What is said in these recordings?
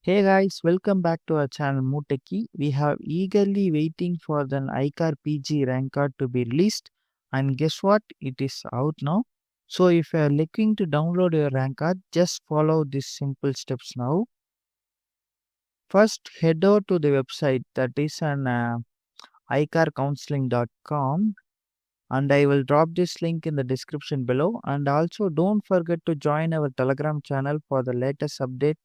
Hey guys, welcome back to our channel Mootechie. We have eagerly waiting for the ICAR-PG rank card to be released, and guess what? It is out now. So if you are looking to download your rank card, just follow these simple steps now. First, head over to the website, that is on icarcounseling.com, and I will drop this link in the description below. And also don't forget to join our Telegram channel for the latest update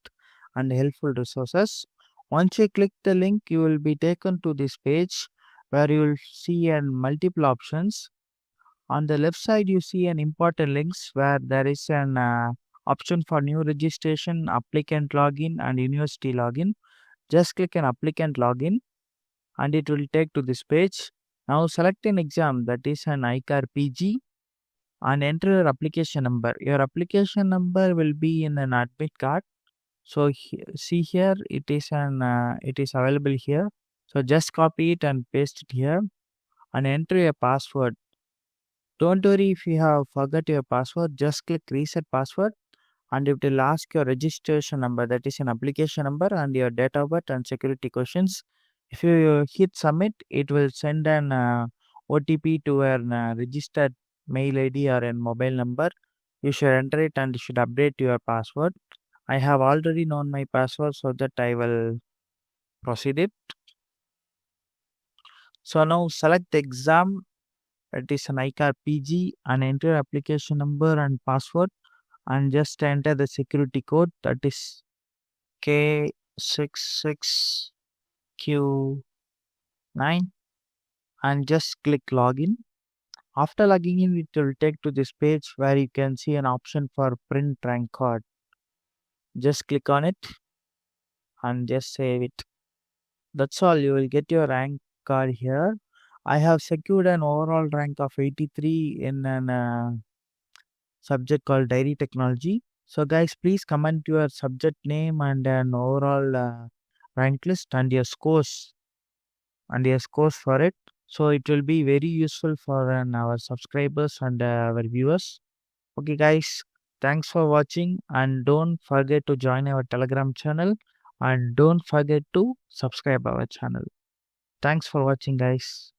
and helpful resources. Once you click the link, you will be taken to this page where you will see multiple options. On the left side, you see an important links where there is an option for new registration, applicant login, and university login. Just click an applicant login and it will take to this page. Now select an exam, that is an ICAR-PG, and enter your application number. Your application number will be in an admit card. So see here, it is available here. So just copy it and paste it here and enter your password. Don't worry if you have forgot your password, just click reset password and it will ask your registration number, that is an application number, and your date of birth and security questions. If you hit submit, it will send an OTP to your registered mail ID or a mobile number. You should enter it and you should update your password. I have already known my password, so that I will proceed it. So now select the exam, it is an ICAR-PG, and enter application number and password and just enter the security code, that is K66Q9, and just click login. After logging in, it will take to this page where you can see an option for print rank card. Just click on it and just save it. That's all, you will get your rank card here. I have secured an overall rank of 83 in an subject called dairy technology. So guys, please comment your subject name and an overall rank list and your scores for it. So it will be very useful for our subscribers and our viewers. Okay guys, thanks for watching and don't forget to join our Telegram channel and don't forget to subscribe our channel. Thanks for watching guys.